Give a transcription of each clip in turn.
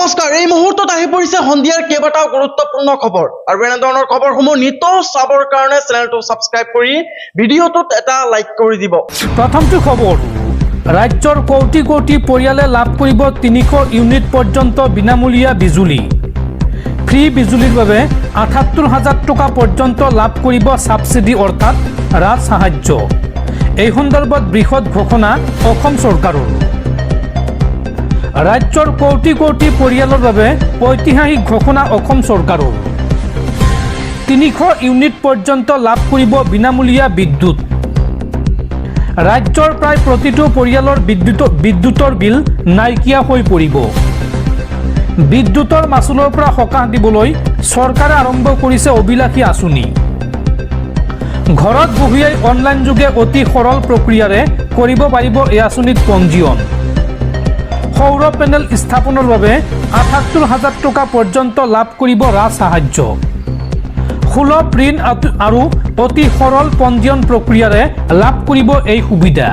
নমস্কাৰ এই মুহূৰ্তত আহি পৰিছে সন্ধিয়াৰ কেইবাটাও গুৰুত্বপূৰ্ণ খবৰ আৰু এনে ধৰণৰ খবৰসমূহ নিতৌ চাবৰ কাৰণে চেনেলটো সাবস্ক্ৰাইব কৰি ভিডিঅ'টোত এটা লাইক কৰি দিব। প্ৰথমটো খবৰ ৰাজ্যৰ কোটি কোটি পৰিয়ালে লাভ কৰিব 300 ইউনিট পৰ্যন্ত বিনামূলীয়া বিজুলী। ফ্ৰী বিজুলীৰ বাবে ৭৮,০০০ টকা পৰ্যন্ত লাভ কৰিব সাবসিডি অৰ্থাৎ ৰাজ সাহায্য। এই সন্দৰ্ভত বৃহৎ ঘোষণা অসম চৰকাৰৰ। ৰাজ্যৰ কোটি কোটি পৰিয়ালৰ বাবে ঐতিহাসিক ঘোষণা অসম চৰকাৰৰ। 300 ইউনিট পৰ্যন্ত লাভ কৰিব বিনামূলীয়া বিদ্যুৎ। ৰাজ্যৰ প্ৰায় প্ৰতিটো পৰিয়ালৰ বিদ্যুতৰ বিল নাইকিয়া হৈ পৰিব। বিদ্যুতৰ মাচুলৰ পৰা সকাহ দিবলৈ চৰকাৰে আৰম্ভ কৰিছে অভিলাষী আঁচনি। ঘৰত বহিয়েই অনলাইন যোগে অতি সৰল প্ৰক্ৰিয়াৰে কৰিব পাৰিব এই আঁচনিত পঞ্জীয়ন। সৌৰ পেনেল স্থাপনৰ বাবে ৭৮,০০০ টকা পৰ্যন্ত লাভ কৰিব ৰাজ সাহায্য। সুলভ ঋণ আৰু অতি সৰল পঞ্জীয়ন প্ৰক্ৰিয়াৰে লাভ কৰিব এই সুবিধা।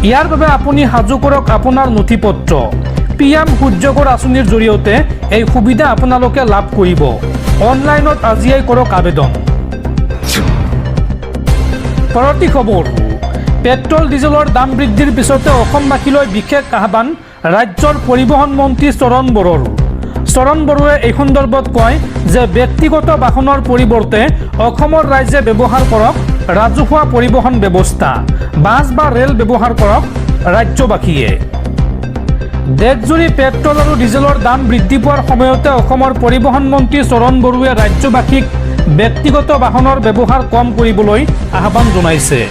ইয়াৰ বাবে আপুনি সাজু কৰক আপোনাৰ নথিপত্ৰ। PM সূৰ্যঘৰ আঁচনিৰ জৰিয়তে এই সুবিধা আপোনালোকে লাভ কৰিব। অনলাইনত আজিয়েই কৰক আবেদন। পৰৱৰ্তী খবৰ পেট্ৰল ডিজেলৰ দাম বৃদ্ধিৰ পিছতে অসমবাসীলৈ বিশেষ আহ্বান ৰাজ্যৰ পৰিবহণ মন্ত্ৰী চৰণ বড়োৰ। চৰণ বড়োৱে এই সন্দৰ্ভত কয় যে ব্যক্তিগত বাহনৰ পৰিৱৰ্তে অসমৰ ৰাইজে ব্যৱহাৰ কৰক ৰাজহুৱা পৰিবহণ ব্যৱস্থা। বাছ বা ৰেল ব্যৱহাৰ কৰক ৰাজ্যবাসীয়ে। দেশজুৰি পেট্ৰল আৰু ডিজেলৰ দাম বৃদ্ধি পোৱাৰ সময়তে অসমৰ পৰিবহণ মন্ত্ৰী চৰণ বড়োৱে ৰাজ্যবাসীক ব্যক্তিগত বাহনৰ ব্যৱহাৰ কম কৰিবলৈ আহ্বান জনাইছে।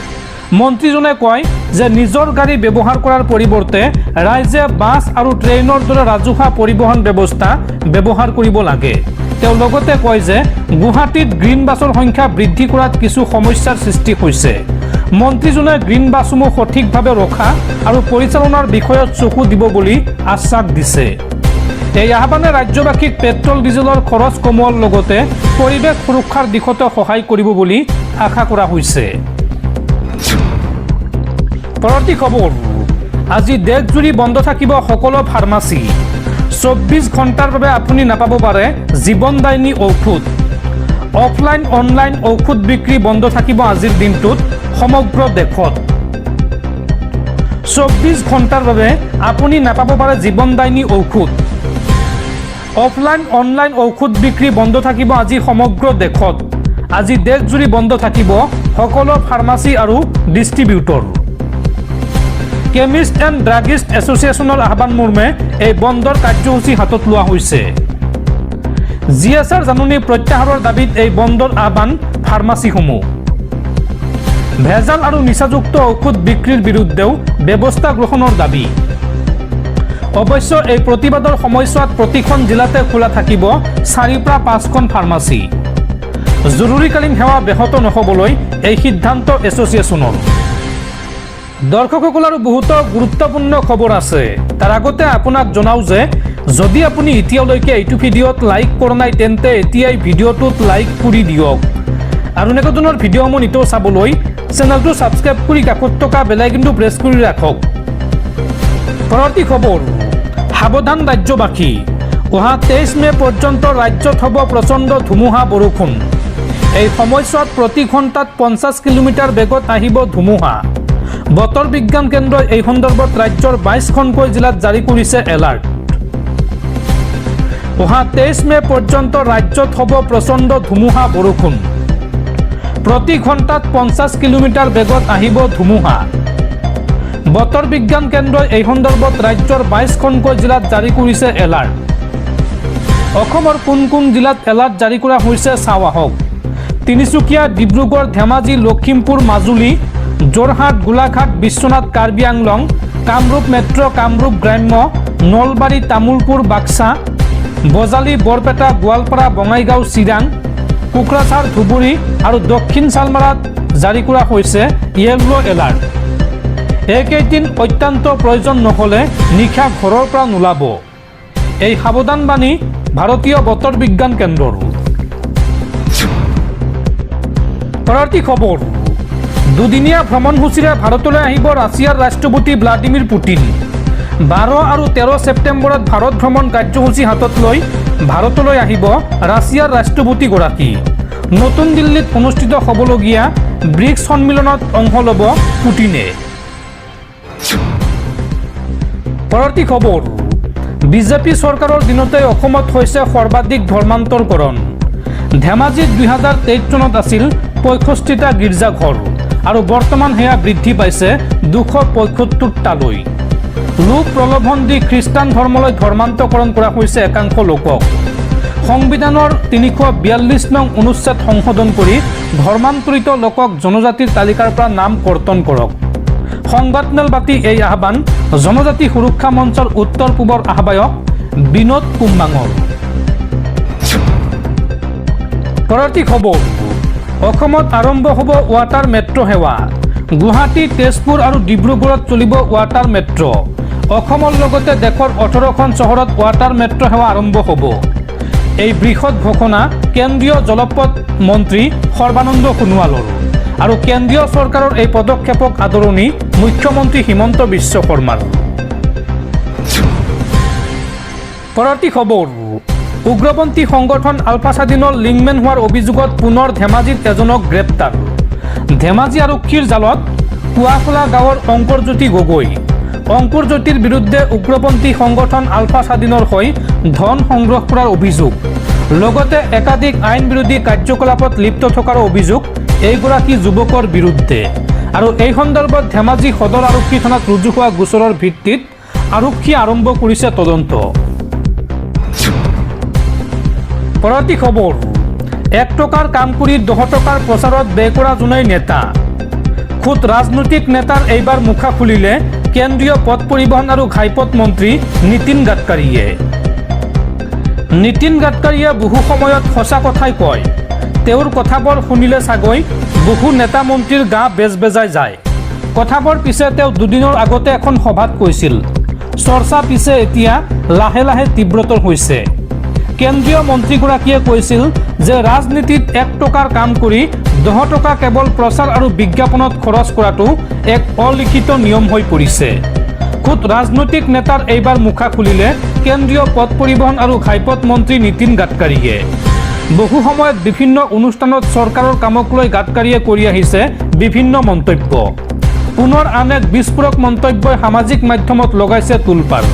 মন্ত্ৰীজনে কয় যে নিজৰ গাড়ী ব্যৱহাৰ কৰাৰ পৰিৱৰ্তে ৰাইজে বাছ আৰু ট্ৰেইনৰ দৰে ৰাজহুৱা পৰিবহণ ব্যৱস্থা ব্যৱহাৰ কৰিব লাগে। তেওঁ লগতে কয় যে গুৱাহাটীত গ্ৰীণ বাছৰ সংখ্যা বৃদ্ধি কৰাত কিছু সমস্যাৰ সৃষ্টি হৈছে। মন্ত্ৰীজনে গ্ৰীণ বাছসমূহ সঠিকভাৱে ৰখা আৰু পৰিচালনাৰ বিষয়ত চকু দিব বুলি আশ্বাস দিছে। এই আহ্বানে ৰাজ্যবাসীক পেট্ৰল ডিজেলৰ খৰচ কমোৱাৰ লগতে পৰিৱেশ সুৰক্ষাৰ দিশতো সহায় কৰিব বুলি আশা কৰা হৈছে। পৰৱৰ্তী খবৰ আজি দেশজুৰি বন্ধ থাকিব সকলো ফাৰ্মাচী। 24 ঘণ্টাৰ বাবে আপুনি নাপাব পাৰে জীৱনদায়িনী ঔষধ। অফলাইন অনলাইন ঔষধ বিক্ৰী বন্ধ থাকিব আজিৰ দিনটোত সমগ্ৰ দেশত। 24 ঘণ্টাৰ বাবে আপুনি নাপাব পাৰে জীৱনদায়িনী ঔষধ। অফলাইন অনলাইন ঔষধ বিক্ৰী বন্ধ থাকিব আজি সমগ্ৰ দেশত। আজি দেশজুৰি বন্ধ থাকিব সকলো ফাৰ্মাচী আৰু ডিষ্ট্ৰিবিউটৰ। কেমিষ্ট এণ্ড ড্ৰাগিষ্ট এছ'চিয়েশ্যনৰ আহ্বান মৰ্মে এই বন্ধৰ কাৰ্যসূচী হাতত লোৱা হৈছে। GSR জাননী প্ৰত্যাহাৰৰ দাবীত এই বন্ধৰ আহ্বান ফাৰ্মাচীসমূহ। ভেজাল আৰু নিচাযুক্ত ঔষধ বিক্ৰীৰ বিৰুদ্ধেও ব্যৱস্থা গ্ৰহণৰ দাবী। অৱশ্যে এই প্ৰতিবাদৰ সময়ছোৱাত প্ৰতিখন জিলাতে খোলা থাকিব 4 পৰা 5খন ফাৰ্মাচী। জৰুৰীকালীন সেৱা ব্যাহত নহ'বলৈ এই সিদ্ধান্ত এছ'চিয়েশ্যনৰ। দৰ্শকসকল আৰু বহুতো গুৰুত্বপূৰ্ণ খবৰ আছে। তাৰ আগতে আপোনাক জনাওঁ যে যদি আপুনি এতিয়ালৈকে এইটো ভিডিঅ'ত লাইক কৰা নাই তেন্তে এতিয়াই ভিডিঅ'টোত লাইক কৰি দিয়ক আৰু এনেকুৱা ধৰণৰ ভিডিঅ'সমূহ নিতৌ চাবলৈ চেনেলটো ছাবস্ক্ৰাইব কৰি কাষত থকা বেল আইকনটো প্ৰেছ কৰি ৰাখক। পৰৱৰ্তী খবৰ সাৱধান ৰাজ্যবাসী। অহা 23 মে পৰ্যন্ত ৰাজ্যত হ'ব প্ৰচণ্ড ধুমুহা বৰষুণ। এই সময়ছোৱাত প্ৰতি ঘণ্টাত 50 কিলোমিটাৰ বেগত আহিব ধুমুহা। বতৰ বিজ্ঞান কেন্দ্ৰই এই সন্দৰ্ভত ৰাজ্যৰ 22খনকৈ জিলাত জাৰি কৰিছে এলাৰ্ট। অহা 23 মে পৰ্যন্ত ৰাজ্যত হ'ব প্ৰচণ্ড ধুমুহা বৰষুণ। প্ৰতি ঘণ্টাত 50 কিলোমিটাৰ বেগত আহিব ধুমুহা। বতৰ বিজ্ঞান কেন্দ্ৰই এই সন্দৰ্ভত ৰাজ্যৰ 22খনকৈ জিলাত জাৰি কৰিছে এলাৰ্ট। অসমৰ কোন কোন জিলাত এলাৰ্ট জাৰি কৰা হৈছে চাওঁ আহক। তিনিচুকীয়া, ডিব্ৰুগড়, ধেমাজি, লখিমপুৰ, মাজুলী, যোৰহাট, গোলাঘাট, বিশ্বনাথ, কাৰ্বি আংলং, কামৰূপ মেট্ৰ', কামৰূপ গ্ৰাম্য, নলবাৰী, তামুলপুৰ, বাক্সা, বজালী, বৰপেটা, গোৱালপাৰা, বঙাইগাঁও, চিৰাং, কোকৰাঝাৰ, ধুবুৰী আৰু দক্ষিণ চালমাৰাত জাৰি কৰা হৈছে য়েল্ল' এলাৰ্ট। এইকেইদিন অত্যন্ত প্ৰয়োজন নহ'লে নিশা ঘৰৰ পৰা নোলাব। এই সাৱধানবাণী ভাৰতীয় বতৰ বিজ্ঞান কেন্দ্ৰৰ। পৰৱৰ্তী খবৰ দুদিনীয়া ভ্ৰমণসূচীৰে ভাৰতলৈ আহিব ৰাছিয়াৰ ৰাষ্ট্ৰপতি ভ্লাদিমিৰ পুটিন। 12 আৰু 13 ছেপ্টেম্বৰত ভাৰত ভ্ৰমণ কাৰ্যসূচী হাতত লৈ ভাৰতলৈ আহিব ৰাছিয়াৰ ৰাষ্ট্ৰপতিগৰাকী। নতুন দিল্লীত অনুষ্ঠিত হ'বলগীয়া ব্ৰিক্স সন্মিলনত অংশ ল'ব পুটিনে। পৰৱৰ্তী খবৰ, বিজেপি চৰকাৰৰ দিনতে অসমত হৈছে সৰ্বাধিক ধৰ্মান্তৰকৰণ। ধেমাজিত 2023 চনত আছিল 65টা গীৰ্জাঘৰ আৰু বৰ্তমান সেয়া বৃদ্ধি পাইছে 275টালৈ। লোক প্ৰলোভন দি খ্ৰীষ্টান ধৰ্মলৈ ধৰ্মান্তৰকৰণ কৰা হৈছে একাংশ লোকক। সংবিধানৰ 342 নং অনুচ্ছেদ সংশোধন কৰি ধৰ্মান্তৰিত লোকক জনজাতিৰ তালিকাৰ পৰা নাম কৰ্তন কৰক। সংবাদমেল পাতি এই আহ্বান জনজাতি সুৰক্ষা মঞ্চৰ উত্তৰ পূবৰ আহ্বায়ক বিনোদ কুম্বাঙৰ। পৰৱৰ্তী খবৰ, অসমত আৰম্ভ হ'ব ৱাটাৰ মেট্ৰ' সেৱা। গুৱাহাটী, তেজপুৰ আৰু ডিব্ৰুগড়ত চলিব ৱাটাৰ মেট্ৰ'। অসমৰ লগতে দেশৰ 18খন চহৰত ৱাটাৰ মেট্ৰ' সেৱা আৰম্ভ হ'ব। এই বৃহৎ ঘোষণা কেন্দ্ৰীয় জলপথ মন্ত্ৰী সৰ্বানন্দ সোণোৱালৰ আৰু কেন্দ্ৰীয় চৰকাৰৰ এই পদক্ষেপক আদৰণি মুখ্যমন্ত্ৰী হিমন্ত বিশ্ব শৰ্মাৰ। পৰৱৰ্তী খবৰ, উগ্ৰপন্থী সংগঠন আলফা স্বাধীনৰ লিংকমেন হোৱাৰ অভিযোগত পুনৰ ধেমাজিত এজনক গ্ৰেপ্তাৰ। ধেমাজি আৰক্ষীৰ জালত কুৱাখোলা গাঁৱৰ অংকুৰজ্যোতি গগৈ। অংকুৰজ্যোতিৰ বিৰুদ্ধে উগ্ৰপন্থী সংগঠন আলফা স্বাধীনৰ হৈ ধন সংগ্ৰহ কৰাৰ অভিযোগ, লগতে একাধিক আইন বিৰোধী কাৰ্যকলাপত লিপ্ত থকাৰ অভিযোগ এইগৰাকী যুৱকৰ বিৰুদ্ধে। আৰু এই সন্দৰ্ভত ধেমাজি সদৰ আৰক্ষী থানাত ৰুজু হোৱা গোচৰৰ ভিত্তিত আৰক্ষীয়ে আৰম্ভ কৰিছে তদন্ত। পৰৱৰ্তী খবৰ, 1 টকাৰ কাম কৰি 10 টকাৰ প্ৰচাৰত ব্যয় কৰা জোনাই নেতা। খুদ ৰাজনৈতিক নেতাৰ এইবাৰ মুখা খুলিলে কেন্দ্ৰীয় পথ পৰিবহণ আৰু ঘাইপথ মন্ত্ৰী নীতিন গাডকাৰীয়ে। নীতিন গাডকাৰীয়ে বহু সময়ত সঁচা কথাই কয়। তেওঁৰ কথাবোৰ শুনিলে চাগৈ বহু নেতা মন্ত্ৰীৰ গা বেজবেজাই যায়। কথাবোৰ পিছে তেওঁ দুদিনৰ আগতে এখন সভাত কৈছিল। চৰ্চা পিছে এতিয়া লাহে লাহে তীব্ৰতৰ হৈছে। কেন্দ্ৰীয় মন্ত্ৰীগৰাকীয়ে কৈছিল যে ৰাজনীতিত 1 টকাৰ কাম কৰি 10 টকা কেৱল প্ৰচাৰ আৰু বিজ্ঞাপনত খৰচ কৰাটো এক অলিখিত নিয়ম হৈ পৰিছে। খুদ ৰাজনৈতিক নেতাৰ এইবাৰ মুখা খুলিলে কেন্দ্ৰীয় পথ পৰিবহণ আৰু ঘাইপথ মন্ত্ৰী নীতিন গাডকাৰীয়ে। বহু সময়ত বিভিন্ন অনুষ্ঠানত চৰকাৰৰ কামক লৈ গাডকাৰীয়ে কৰি আহিছে বিভিন্ন মন্তব্য। পুনৰ আন এক বিস্ফোৰক মন্তব্যই সামাজিক মাধ্যমত লগাইছে তোলপাৰ।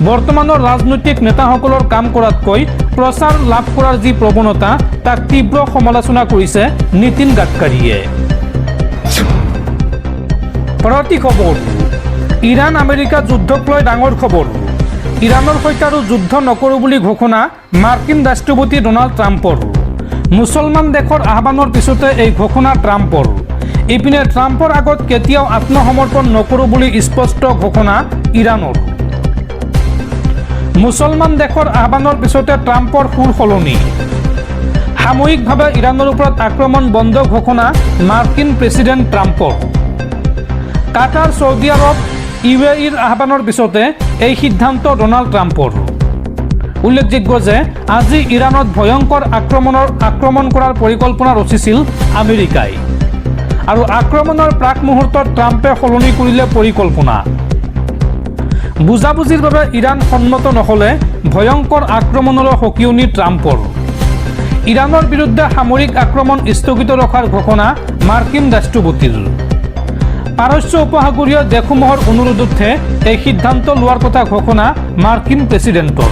বৰ্তমানৰ ৰাজনৈতিক নেতাসকলৰ কাম কৰাতকৈ প্ৰচাৰ লাভ কৰাৰ যি প্ৰৱণতা তাক তীব্ৰ সমালোচনা কৰিছে নীতিন গাডকাৰীয়ে। পৰৱৰ্তী খবৰ, ইৰাণ আমেৰিকা যুদ্ধক লৈ ডাঙৰ খবৰ। ইৰাণৰ সৈতে আৰু যুদ্ধ নকৰোঁ বুলি ঘোষণা মাৰ্কিন ৰাষ্ট্ৰপতি ডনাল্ড ট্ৰাম্পৰ। মুছলমান দেশৰ আহ্বানৰ পিছতে এই ঘোষণা ট্ৰাম্পৰ। ইপিনে ট্ৰাম্পৰ আগত কেতিয়াও আত্মসমৰ্পণ নকৰোঁ বুলি স্পষ্ট ঘোষণা ইৰাণৰ। মুছলমান দেশৰ আহ্বানৰ পিছতে ট্ৰাম্পৰ সুৰ সলনি। সাময়িকভাৱে ইৰাণৰ ওপৰত আক্ৰমণ বন্ধ ঘোষণা মাৰ্কিন প্ৰেছিডেণ্ট ট্ৰাম্পৰ। কাটাৰ, ছৌদি আৰৱ, UAEৰ আহ্বানৰ পিছতে এই সিদ্ধান্ত ডনাল্ড ট্ৰাম্পৰ। উল্লেখযোগ্য যে আজি ইৰাণত ভয়ংকৰ আক্ৰমণ কৰাৰ পৰিকল্পনা ৰচিছিল আমেৰিকাই আৰু আক্ৰমণৰ প্ৰাক মুহূৰ্তত ট্ৰাম্পে সলনি কৰিলে পৰিকল্পনা। বুজাবুজিৰ বাবে ইৰাণ সন্মত নহ'লে ভয়ংকৰ আক্ৰমণলৈ সকিয়নি ট্ৰাম্পৰ। ইৰাণৰ বিৰুদ্ধে সামৰিক আক্ৰমণ স্থগিত ৰখাৰ ঘোষণা মাৰ্কিন ৰাষ্ট্ৰপতিৰ। পাৰস্য উপসাগৰীয় দেশসমূহৰ অনুৰোধতহে এই সিদ্ধান্ত লোৱাৰ কথা ঘোষণা মাৰ্কিন প্ৰেছিডেণ্টৰ।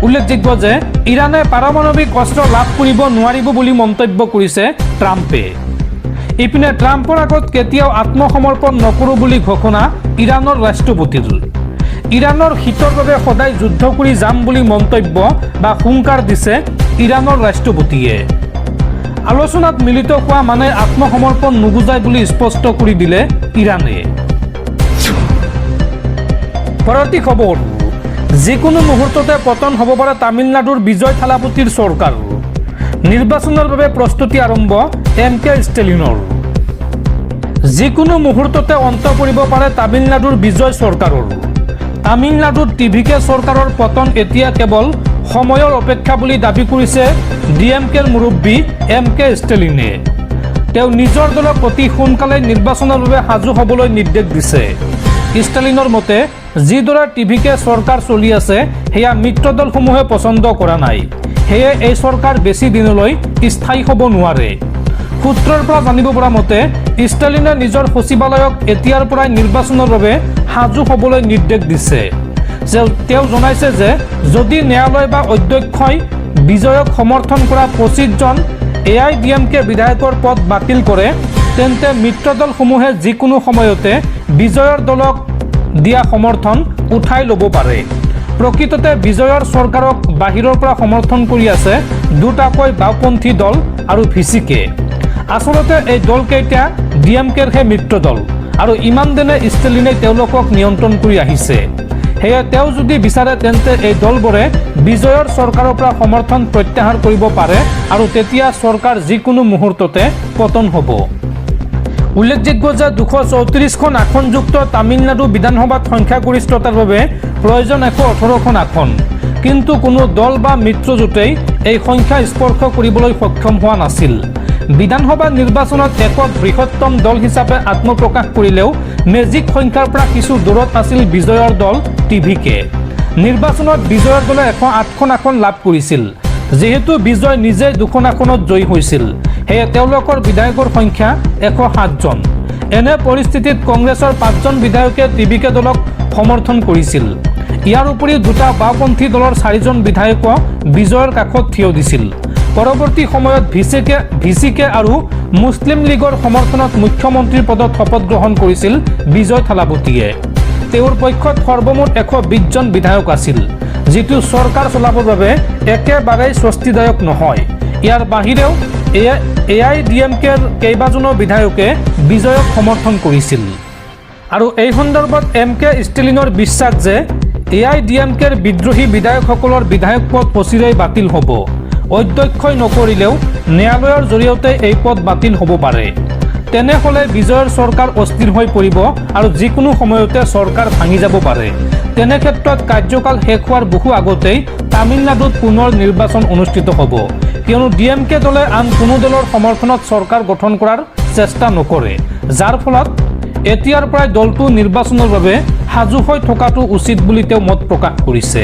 উল্লেখযোগ্য যে ইৰাণে পাৰমাণৱিক অস্ত্ৰ লাভ কৰিব নোৱাৰিব বুলি মন্তব্য কৰিছে ট্ৰাম্পে। ইপিনে ট্ৰাম্পৰ আগত কেতিয়াও আত্মসমৰ্পণ নকৰোঁ বুলি ঘোষণা ইৰাণৰ ৰাষ্ট্ৰপতিৰ। ইৰাণৰ হিতৰ বাবে সদায় যুদ্ধ কৰি যাম বুলি মন্তব্য বা হুংকাৰ দিছে ইৰাণৰ ৰাষ্ট্ৰপতিয়ে। আলোচনাত মিলিত হোৱা মানে আত্মসমৰ্পণ নুবুজায় বুলি স্পষ্ট কৰি দিলে ইৰাণে। পৰৱৰ্তী খবৰ, যিকোনো মুহূৰ্ততে পতন হ'ব পাৰে তামিলনাডুৰ বিজয় থালাপতিৰ চৰকাৰ। নিৰ্বাচনৰ বাবে প্ৰস্তুতি আৰম্ভ MK ষ্টেলিনৰ। যিকোনো মুহূৰ্ততে অন্ত পৰিব পাৰে তামিলনাডুৰ বিজয় চৰকাৰৰ। তামিলনাডুত TVK চৰকাৰৰ পতন এতিয়া কেৱল সময়ৰ অপেক্ষা বুলি দাবী কৰিছে DMKৰ মুৰব্বী MK ষ্টেলিনে। তেওঁ নিজৰ দলক অতি সোনকালে নিৰ্বাচনৰ বাবে সাজু হ'বলৈ নিৰ্দেশ দিছে। ষ্টালিনৰ মতে যিদৰে টিভিকে চৰকাৰ চলি আছে সেয়া মিত্ৰ দলসমূহে পচন্দ কৰা নাই, সেয়ে এই চৰকাৰ বেছি দিনলৈ স্থায়ী হ'ব নোৱাৰে। সূত্ৰৰ পৰা জানিব পৰা মতে ষ্টালিনে নিজৰ সচিবালয়ক এতিয়াৰ পৰাই নিৰ্বাচনৰ বাবে সাজু হ'বলৈ নিৰ্দেশ দিছে। তেওঁ জনাইছে যে যদি ন্যায়ালয় বা অধ্যক্ষই বিজয়ক সমৰ্থন কৰা 25জন AIDMK বিধায়কৰ পদ বাতিল কৰে, তেন্তে মিত্ৰ দলসমূহে যিকোনো সময়তে বিজয়ৰ দলক দিয়া সমৰ্থন উঠাই ল'ব পাৰে। প্ৰকৃততে বিজয়ৰ চৰকাৰক বাহিৰৰ পৰা সমৰ্থন কৰি আছে দুটাকৈ বাওঁপন্থী দল আৰু VCK। আচলতে এই দলকেইটা DMKৰহে মিত্ৰ দল আৰু ইমান দিনে ষ্টালিনে তেওঁলোকক নিয়ন্ত্ৰণ কৰি আহিছে। সেয়ে তেওঁ যদি বিচাৰে তেন্তে এই দলবোৰে বিজয়ৰ চৰকাৰৰ পৰা সমৰ্থন প্ৰত্যাহাৰ কৰিব পাৰে আৰু তেতিয়া চৰকাৰ যিকোনো মুহূৰ্ততে পতন হ'ব। উল্লেখযোগ্য যে 234খন আসনযুক্ত তামিলনাডু বিধানসভাত সংখ্যাগৰিষ্ঠতাৰ বাবে প্ৰয়োজন 118খন আসন, কিন্তু কোনো দল বা মিত্ৰজোঁটেই এই সংখ্যা স্পৰ্শ কৰিবলৈ সক্ষম হোৱা নাছিল। বিধানসভা নিৰ্বাচনত একক বৃহত্তম দল হিচাপে আত্মপ্ৰকাশ কৰিলেও মেজিক সংখ্যাৰ পৰা কিছু দূৰত আছিল বিজয়ৰ দল TVK। নিৰ্বাচনত বিজয়ৰ দলে 108খন আসন লাভ কৰিছিল। যিহেতু বিজয় নিজে 2খন আসনত জয়ী হৈছিল, সেয়ে তেওঁলোকৰ বিধায়কৰ সংখ্যা 107জন। এনে পৰিস্থিতিত কংগ্ৰেছৰ 5জন বিধায়কে TVK দলক সমৰ্থন কৰিছিল। ইয়াৰ উপৰি দুটা বাওঁপন্থী দলৰ 4জন বিধায়কক বিজয়ৰ কাষত থিয় দিছিল। পৰৱৰ্তী সময়ত VCK আৰু মুছলিম লীগৰ সমৰ্থনত মুখ্যমন্ত্ৰীৰ পদত শপত গ্ৰহণ কৰিছিল বিজয় থালাপতিয়ে। তেওঁৰ পক্ষত সৰ্বমুঠ 120জন বিধায়ক আছিল, যিটো চৰকাৰ চলাবৰ বাবে একেবাৰেই স্বস্তিদায়ক নহয়। ইয়াৰ বাহিৰেও AIDMKৰ কেইবাজনো বিধায়কে বিজয়ক সমৰ্থন কৰিছিল। আৰু এই সন্দৰ্ভত MK ষ্টালিনৰ বিশ্বাস যে AIDMKৰ বিদ্ৰোহী বিধায়কসকলৰ বিধায়ক পদ অচিৰেই বাতিল হ'ব। অধ্যক্ষই নকৰিলেও ন্যায়ালয়ৰ জৰিয়তে এই পদ বাতিল হ'ব পাৰে। তেনেহ'লে বিজয়ৰ চৰকাৰ অস্থিৰ হৈ পৰিব আৰু যিকোনো সময়তে চৰকাৰ ভাঙি যাব পাৰে। তেনে ক্ষেত্ৰত কাৰ্যকাল শেষ হোৱাৰ বহু আগতেই তামিলনাডুত পুনৰ নিৰ্বাচন অনুষ্ঠিত হ'ব, কিয়নো DMK দলে আন কোনো দলৰ সমৰ্থনত চৰকাৰ গঠন কৰাৰ চেষ্টা নকৰে, যাৰ ফলত এতিয়াৰ পৰাই দলটো নিৰ্বাচনৰ বাবে সাজু হৈ থকাটো উচিত বুলি তেওঁ মত প্ৰকাশ কৰিছে।